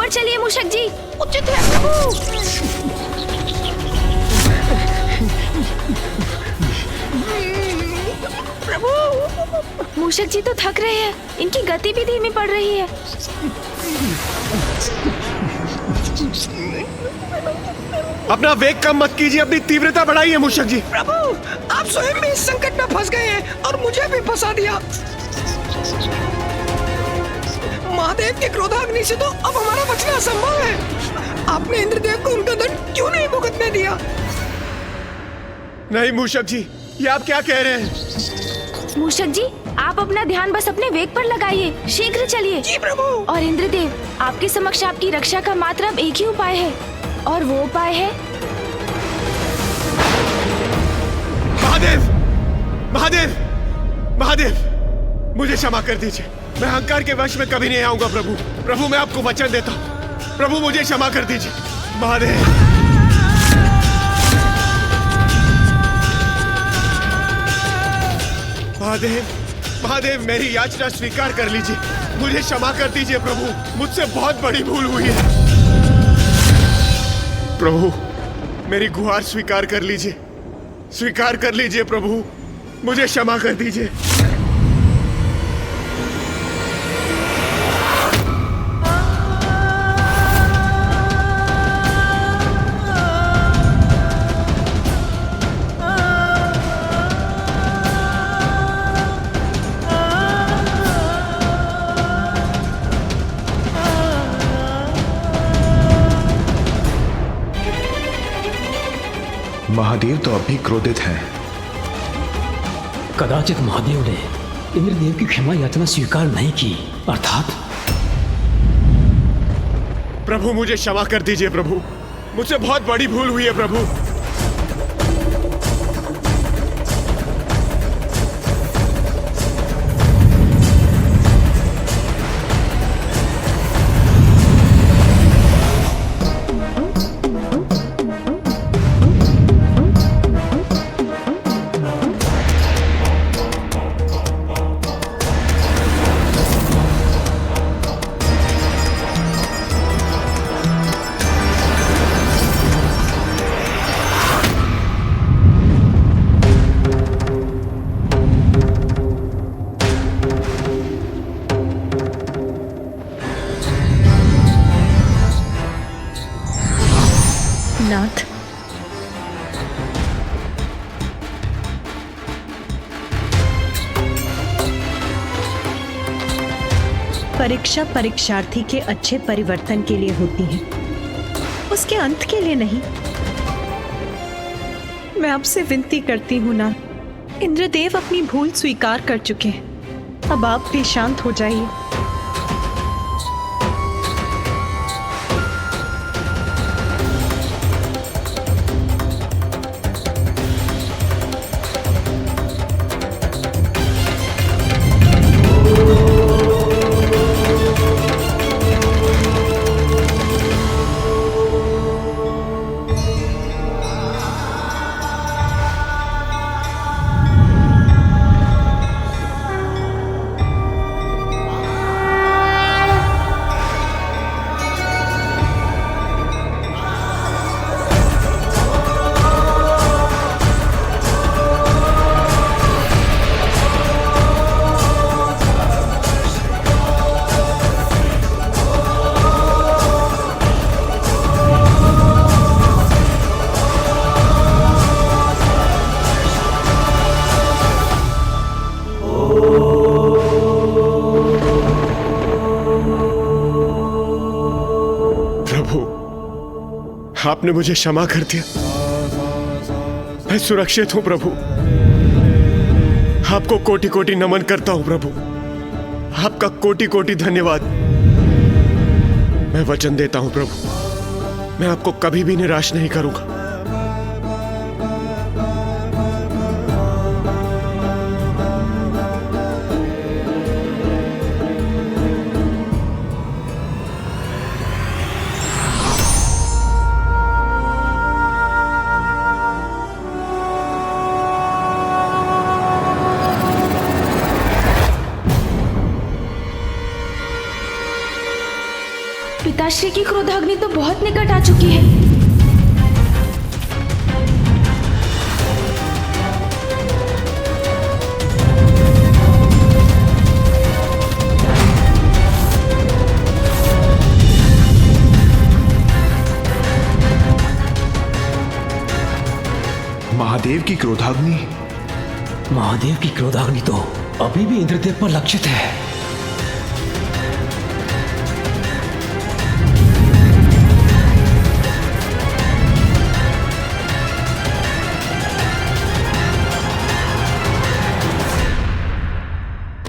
और चलिए मूषक जी। उचित है प्रभु। प्रभु मूषक जी तो थक रहे हैं, इनकी गति भी धीमी पड़ रही है। अपना वेग कम मत कीजिए, अपनी तीव्रता बढ़ाइए मूषक जी। प्रभु आप स्वयं भी इस संकट में फंस गए हैं और मुझे भी फंसा दिया। महादेव के क्रोधाग्नि से तो अब हमारा बचना असंभव है। आपने इंद्रदेव को उनका दंड क्यों नहीं भुगतने दिया? नहीं मूषक जी, ये आप क्या कह रहे हैं? मूषक जी आप अपना ध्यान बस अपने वेग पर लगाइए, शीघ्र चलिए। जी प्रभु। और इंद्रदेव आपके समक्ष आपकी रक्षा का मात्र अब एक ही उपाय है, और वो उपाय है महादेव, महादेव, महादेव, मुझे क्षमा कर दीजिए। मैं अहंकार के वश में कभी नहीं आऊंगा प्रभु। प्रभु मैं आपको वचन देता हूँ, प्रभु मुझे क्षमा कर दीजिए। महादेव, महादेव, महादेव मेरी याचना स्वीकार कर लीजिए, मुझे क्षमा कर दीजिए प्रभु, मुझसे बहुत बड़ी भूल हुई है। प्रभु मेरी गुहार स्वीकार कर लीजिए, स्वीकार कर लीजिए प्रभु, मुझे क्षमा कर दीजिए। महादेव तो अभी क्रोधित हैं। कदाचित महादेव ने इंद्रदेव की क्षमा याचना स्वीकार नहीं की, अर्थात प्रभु मुझे क्षमा कर दीजिए प्रभु, मुझसे बहुत बड़ी भूल हुई है प्रभु। नाथ, परीक्षा परीक्षार्थी के अच्छे परिवर्तन के लिए होती है, उसके अंत के लिए नहीं। मैं आपसे विनती करती हूँ नाथ, इंद्रदेव अपनी भूल स्वीकार कर चुके हैं, अब आप भी शांत हो जाइए। आपने मुझे क्षमा कर दिया, मैं सुरक्षित हूं प्रभु। आपको कोटि कोटि नमन करता हूं प्रभु, आपका कोटि कोटि धन्यवाद। मैं वचन देता हूं प्रभु, मैं आपको कभी भी निराश नहीं करूंगा। पिताश्री की क्रोधाग्नि तो बहुत निकट आ चुकी है। महादेव की क्रोधाग्नि? महादेव की क्रोधाग्नि तो अभी भी इंद्रदेव पर लक्षित है।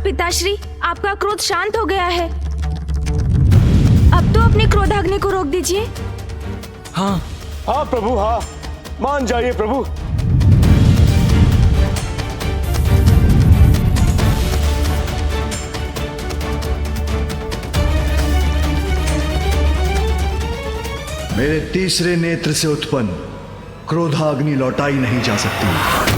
पिताश्री, आपका क्रोध शांत हो गया है। अब तो अपनी क्रोधाग्नि को रोक दीजिए। हाँ हाँ प्रभु, हाँ, मान जाइए प्रभु। मेरे तीसरे नेत्र से उत्पन्न क्रोधाग्नि लौटाई नहीं जा सकती।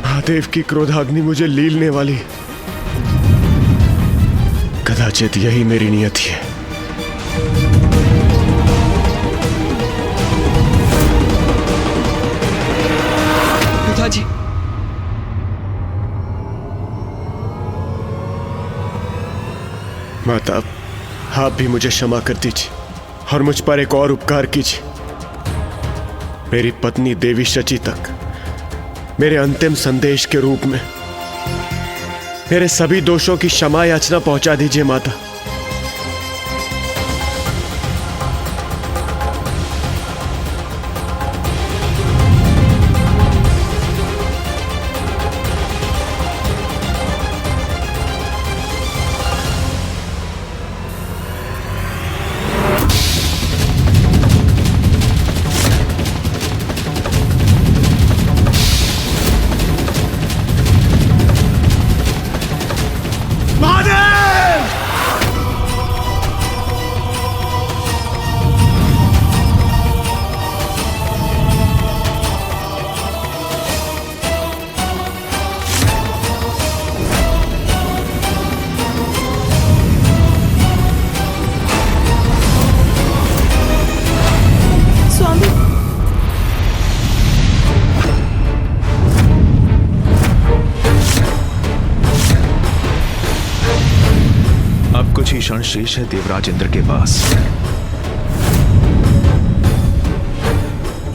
महादेव की क्रोधाग्नि मुझे लीलने वाली, कदाचित यही मेरी नियति है। पिताजी, माता, आप भी मुझे क्षमा कर दीजिए और मुझ पर एक और उपकार कीजिए। मेरी पत्नी देवी शची तक मेरे अंतिम संदेश के रूप में मेरे सभी दोषों की क्षमा याचना पहुंचा दीजिए माता। कुछ ही क्षण शेष है देवराज इंद्र के पास।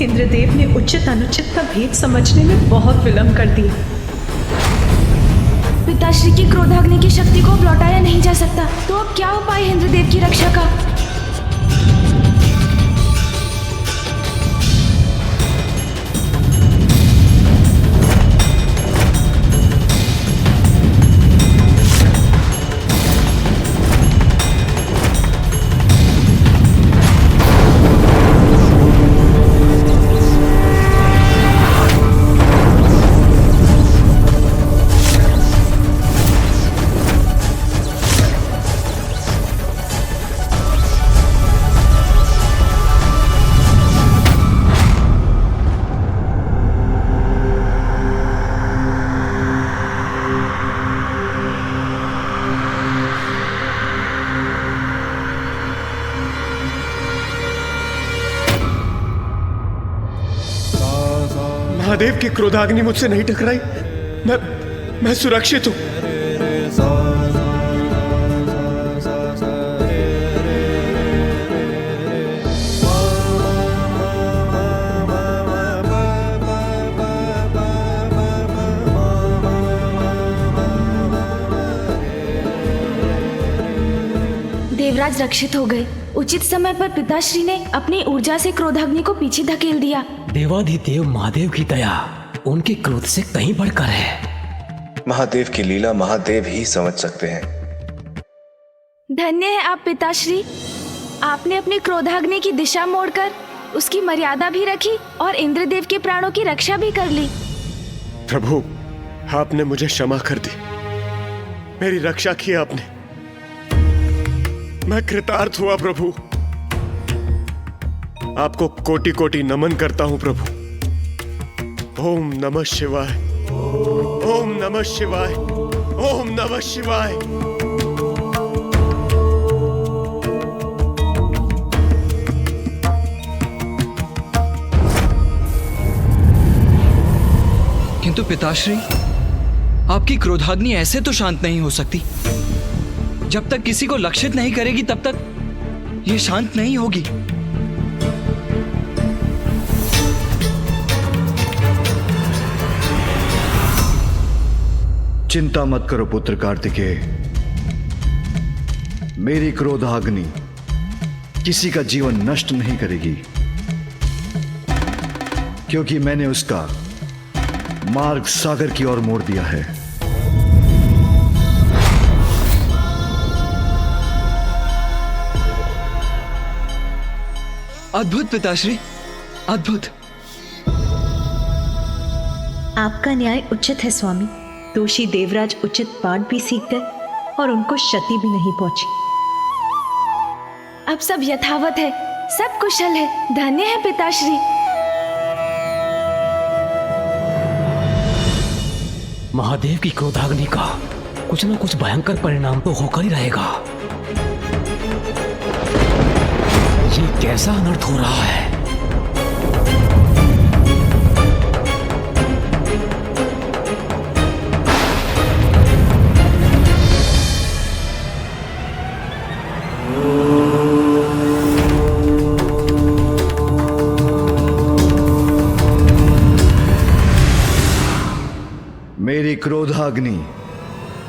इंद्रदेव ने उचित अनुचित का भेद समझने में बहुत विलंब कर दिया। पिताश्री की क्रोधाग्नि की शक्ति को अब लौटाया नहीं जा सकता, तो अब क्या उपाय है इंद्रदेव की रक्षा का? महादेव की क्रोधाग्नि मुझसे नहीं टकराई। मैं सुरक्षित हूं। देवराज रक्षित हो गए। उचित समय पर पिताश्री ने अपनी ऊर्जा से क्रोधाग्नि को पीछे धकेल दिया। देवाधिदेव महादेव की दया उनके क्रोध से कहीं बढ़कर है। महादेव की लीला महादेव ही समझ सकते हैं। धन्य है आप पिताश्री, आपने अपनी क्रोधाग्नि की दिशा मोड़कर उसकी मर्यादा भी रखी और इंद्रदेव के प्राणों की रक्षा भी कर ली। प्रभु, आपने मुझे क्षमा कर दी, मेरी रक्षा की आपने। मैं कृतार्थ हुआ प्रभु। आपको कोटि कोटि नमन करता हूं प्रभु। ओम नमः शिवाय, ओम नमः शिवाय, ओम नमः शिवाय। किंतु पिताश्री, आपकी क्रोधाग्नि ऐसे तो शांत नहीं हो सकती। जब तक किसी को लक्षित नहीं करेगी तब तक ये शांत नहीं होगी। चिंता मत करो पुत्र कार्तिकेय। मेरी क्रोधाग्नि किसी का जीवन नष्ट नहीं करेगी, क्योंकि मैंने उसका मार्ग सागर की ओर मोड़ दिया है। अद्भुत पिताश्री, अद्भुत। आपका न्याय उचित है स्वामी। दोषी देवराज उचित पाठ भी सीख गए और उनको क्षति भी नहीं पहुंची। अब सब यथावत है, सब कुशल है। धन्य है पिताश्री। महादेव की क्रोधाग्नि का कुछ न कुछ भयंकर परिणाम तो होकर ही रहेगा। ये कैसा अनर्थ हो रहा है? मेरी क्रोधाग्नि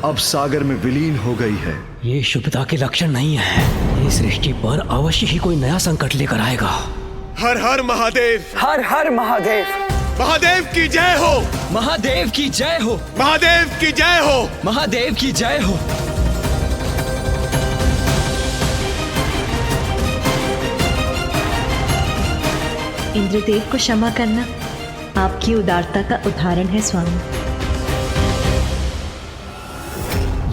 अब सागर में विलीन हो गई है। ये शुभता के लक्षण नहीं है। इस सृष्टि पर अवश्य ही कोई नया संकट लेकर आएगा। हर हर महादेव, हर हर महादेव। महादेव की जय हो, महादेव की जय हो, महादेव की जय हो, महादेव की जय हो। इंद्रदेव को क्षमा करना आपकी उदारता का उदाहरण है स्वामी।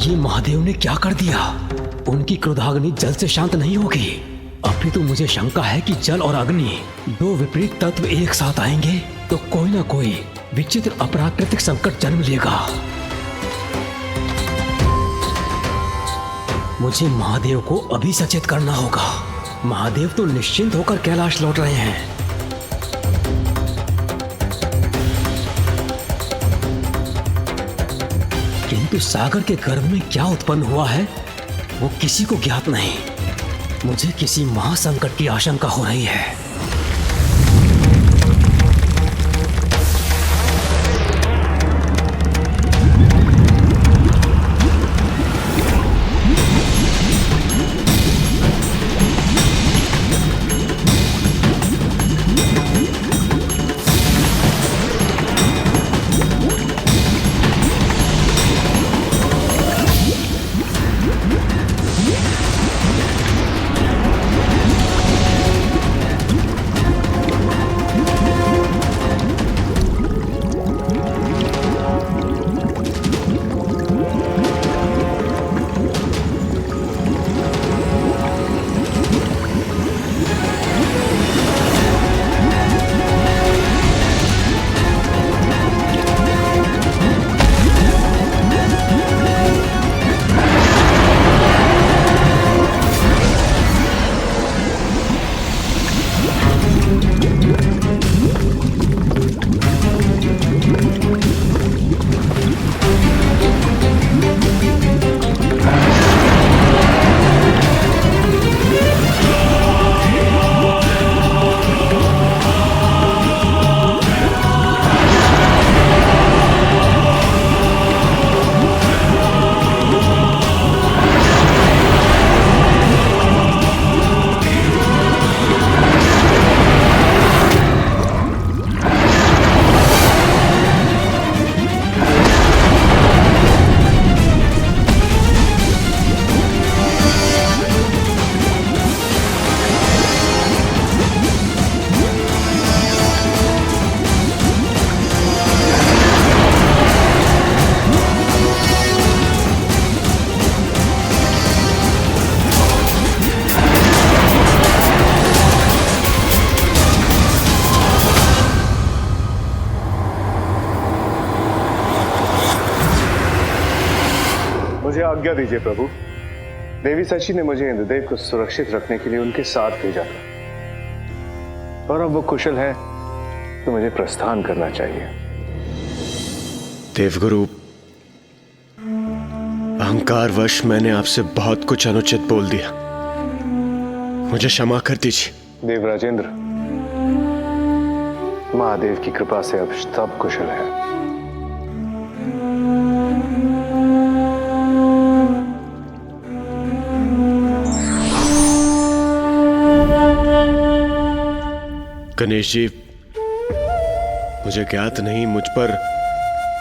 ये महादेव ने क्या कर दिया? उनकी क्रोधाग्नि जल से शांत नहीं होगी। अभी तो मुझे शंका है कि जल और अग्नि दो विपरीत तत्व एक साथ आएंगे तो कोई ना कोई विचित्र अप्राकृतिक संकट जन्म लेगा। मुझे महादेव को अभी सचेत करना होगा। महादेव तो निश्चिंत होकर कैलाश लौट रहे हैं। किंतु सागर के गर्भ में क्या उत्पन्न हुआ है वो किसी को ज्ञात नहीं। मुझे किसी महासंकट की आशंका हो रही है। आज्ञा दीजिए प्रभु। देवी सची ने मुझे इंद्रदेव को सुरक्षित रखने के लिए उनके साथ भेजा था, और अब वो कुशल है तो मुझे प्रस्थान करना चाहिए। देवगुरु, अहंकारवश मैंने आपसे बहुत कुछ अनुचित बोल दिया, मुझे क्षमा कर दीजिए। देवराजेंद्र, महादेव की कृपा से अब सब कुशल है। गणेश जी, मुझे ज्ञात नहीं मुझ पर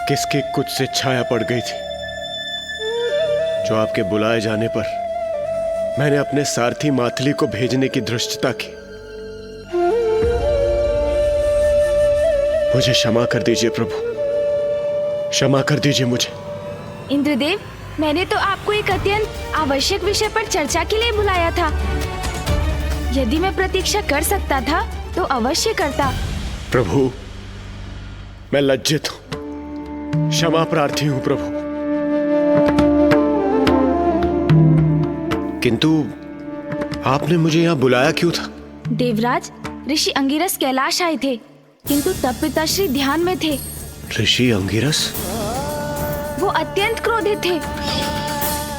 किसकी कुछ से छाया पड़ गई थी, जो आपके बुलाए जाने पर मैंने अपने सारथी माथली को भेजने की धृष्टता की। मुझे क्षमा कर दीजिए प्रभु, क्षमा कर दीजिए मुझे। इंद्रदेव, मैंने तो आपको एक अत्यंत आवश्यक विषय पर चर्चा के लिए बुलाया था। यदि मैं प्रतीक्षा कर सकता था तो अवश्य करता। प्रभु, मैं लज्जित हूं, क्षमा प्रार्थी हूं प्रभु। किंतु आपने मुझे यहां बुलाया क्यों था? देवराज, ऋषि अंगिरस कैलाश आए थे, किंतु तब पिताश्री ध्यान में थे। ऋषि अंगिरस? वो अत्यंत क्रोधित थे।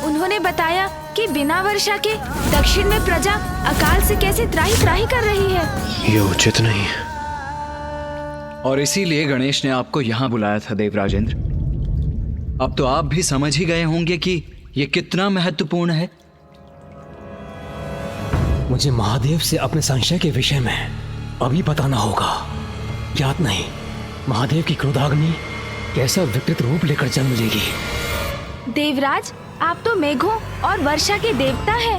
उन्होंने बताया कि बिना वर्षा के दक्षिण में प्रजा अकाल से कैसे त्राही त्राही कर रही है। ये उचित नहीं है। और इसीलिए गणेश ने आपको यहाँ बुलाया था देवराजेंद्र। अब तो आप भी समझ ही गए होंगे कि ये कितना महत्वपूर्ण है। मुझे महादेव से अपने संशय के विषय में अभी बताना होगा। याद नहीं, महादेव की क्रोधाग्नि कैसा विकृत रूप लेकर जन्म लेगी। देवराज, आप तो मेघों और वर्षा के देवता हैं।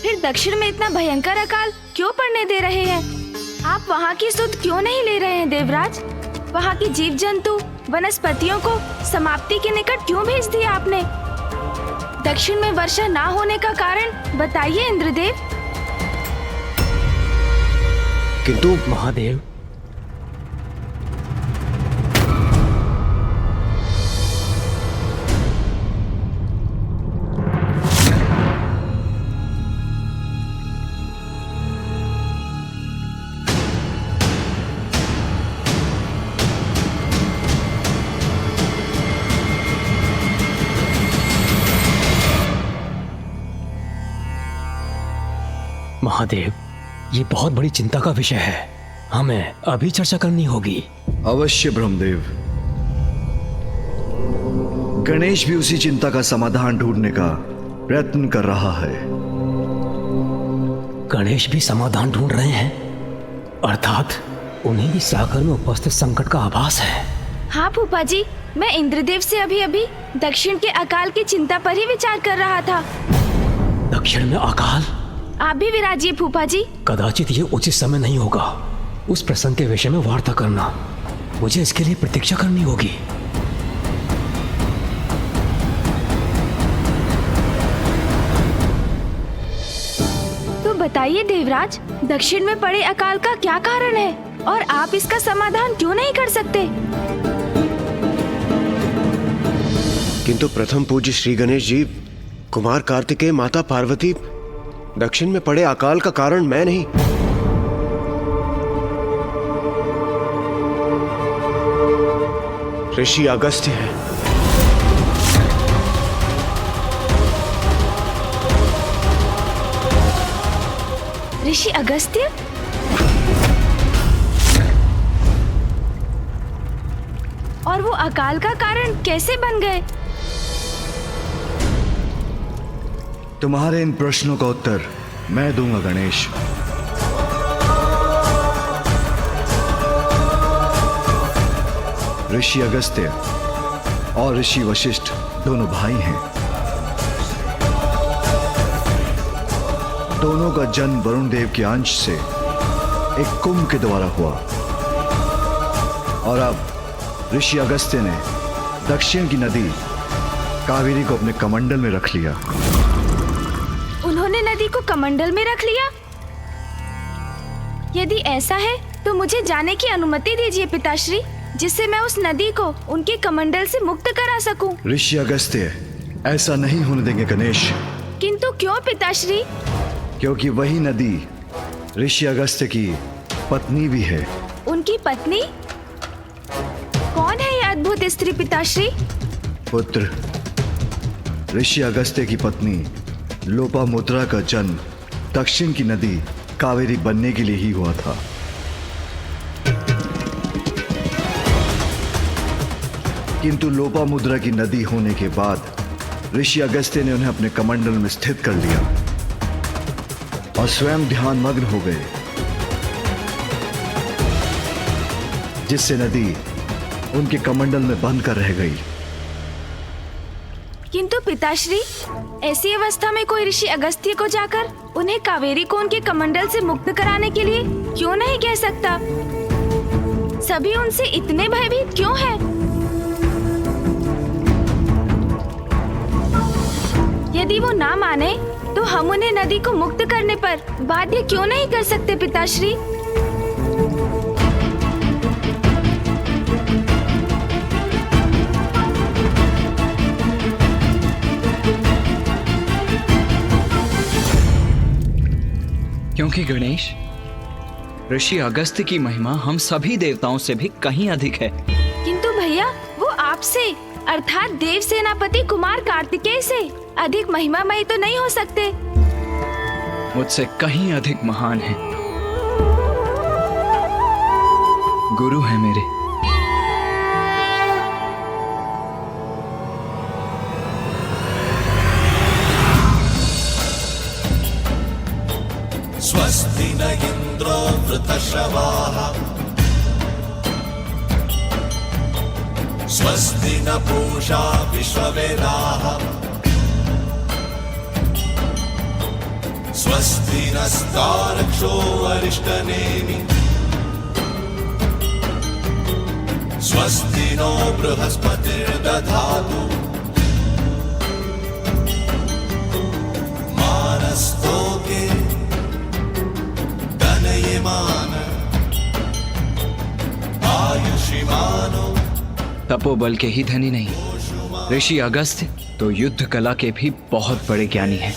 फिर दक्षिण में इतना भयंकर अकाल क्यों पड़ने दे रहे हैं? आप वहाँ की सुध क्यों नहीं ले रहे हैं देवराज? वहाँ की जीव जंतु वनस्पतियों को समाप्ति के निकट क्यों भेज दिया आपने? दक्षिण में वर्षा ना होने का कारण बताइए इंद्रदेव। किंतु महादेव, महादेव, ये बहुत बड़ी चिंता का विषय है, हमें अभी चर्चा करनी होगी। अवश्य ब्रह्मदेव। गणेश भी उसी चिंता का समाधान ढूंढने का प्रयत्न कर रहा है। गणेश भी समाधान ढूंढ रहे हैं, अर्थात उन्हें भी सागर में उपस्थित संकट का आभास है। हाँ फूफा जी, मैं इंद्रदेव से अभी दक्षिण के अकाल की चिंता पर ही विचार कर रहा था। दक्षिण में अकाल? आप भी विराजिए फूफा जी। कदाचित ये उचित समय नहीं होगा उस प्रसंग के विषय में वार्ता करना। मुझे इसके लिए प्रतीक्षा करनी होगी। तो बताइए देवराज, दक्षिण में पड़े अकाल का क्या कारण है और आप इसका समाधान क्यों नहीं कर सकते? किंतु प्रथम पूज्य श्री गणेश जी, कुमार कार्तिकेय, माता पार्वती, दक्षिण में पड़े अकाल का कारण मैं नहीं। ऋषि अगस्त्य है। ऋषि अगस्त्य? और वो अकाल का कारण कैसे बन गए? तुम्हारे इन प्रश्नों का उत्तर मैं दूंगा गणेश। ऋषि अगस्त्य और ऋषि वशिष्ठ दोनों भाई हैं। दोनों का जन्म वरुण देव के अंश से एक कुंभ के द्वारा हुआ, और अब ऋषि अगस्त्य ने दक्षिण की नदी कावेरी को अपने कमंडल में रख लिया। उन्होंने नदी को कमंडल में रख लिया? यदि ऐसा है तो मुझे जाने की अनुमति दीजिए पिताश्री, जिससे मैं उस नदी को उनके कमंडल से मुक्त करा सकूं। ऋषि अगस्त्य, ऐसा नहीं होने देंगे गणेश, किंतु क्यों पिताश्री? क्योंकि वही नदी ऋषि अगस्त्य की पत्नी भी है। उनकी पत्नी? कौन है ये अद्भुत स्त्री पिताश्री? पुत्र, ऋषि अगस्त्य की पत्नी लोपामुद्रा का जन्म दक्षिण की नदी कावेरी बनने के लिए ही हुआ था। किंतु लोपामुद्रा की नदी होने के बाद ऋषि अगस्त्य ने उन्हें अपने कमंडल में स्थित कर लिया और स्वयं ध्यान मग्न हो गए, जिससे नदी उनके कमंडल में बंद कर रह गई। किंतु पिताश्री, ऐसी अवस्था में कोई ऋषि अगस्त्य को जाकर उन्हें कावेरी को उनके कमंडल से मुक्त कराने के लिए क्यों नहीं कह सकता? सभी उनसे इतने भयभीत क्यों हैं? यदि वो ना माने तो हम उन्हें नदी को मुक्त करने पर बाध्य क्यों नहीं कर सकते पिताश्री? क्योंकि गणेश, ऋषि अगस्त्य की महिमा हम सभी देवताओं से भी कहीं अधिक है। किंतु भैया, वो आपसे अर्थात देव सेनापति कुमार कार्तिकेय से अधिक महिमामयी तो नहीं हो सकते। मुझसे कहीं अधिक महान है, गुरु है मेरे। स्वस्ति न इंद्रो वृतश्रवाः स्वस्ति न पूषा विश्ववेदाः स्वस्ति नस्तारक्षो अरिष्टनेमि स्वस्ति नो बृहस्पतिर्दधातु मानस्तोके धनयमान आयुषिमानो। तपोबल के ही धनी नहीं, ऋषि अगस्त्य तो युद्ध कला के भी बहुत बड़े ज्ञानी हैं।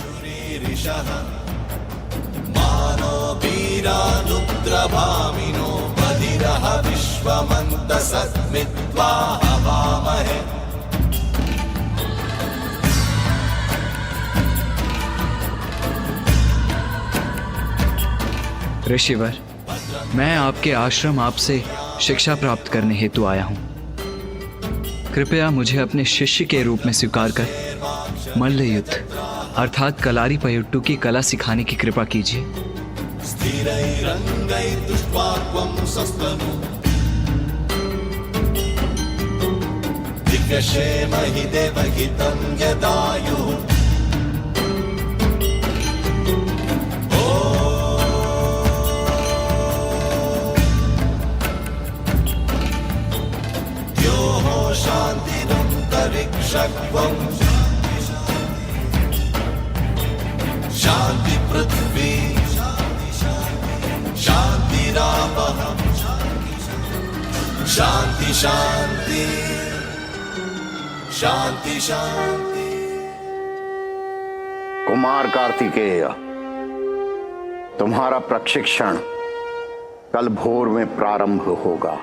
मानो वीरानुद्रभामिनो बधिरः विश्वमन्तसस्मित्वा हवामहे। ऋषिवर, मैं आपके आश्रम आपसे शिक्षा प्राप्त करने हेतु आया हूँ। कृपया मुझे अपने शिष्य के रूप में स्वीकार कर मल्ल युद्ध अर्थात कलारी पयट्टू की कला सिखाने की कृपा कीजिए। शांतिरंतरिक्षक्वं शांति पृथ्वी शांतिरापः शांति शांति शांति शांति। कुमार कार्तिकेय, तुम्हारा प्रशिक्षण कल भोर में प्रारंभ होगा।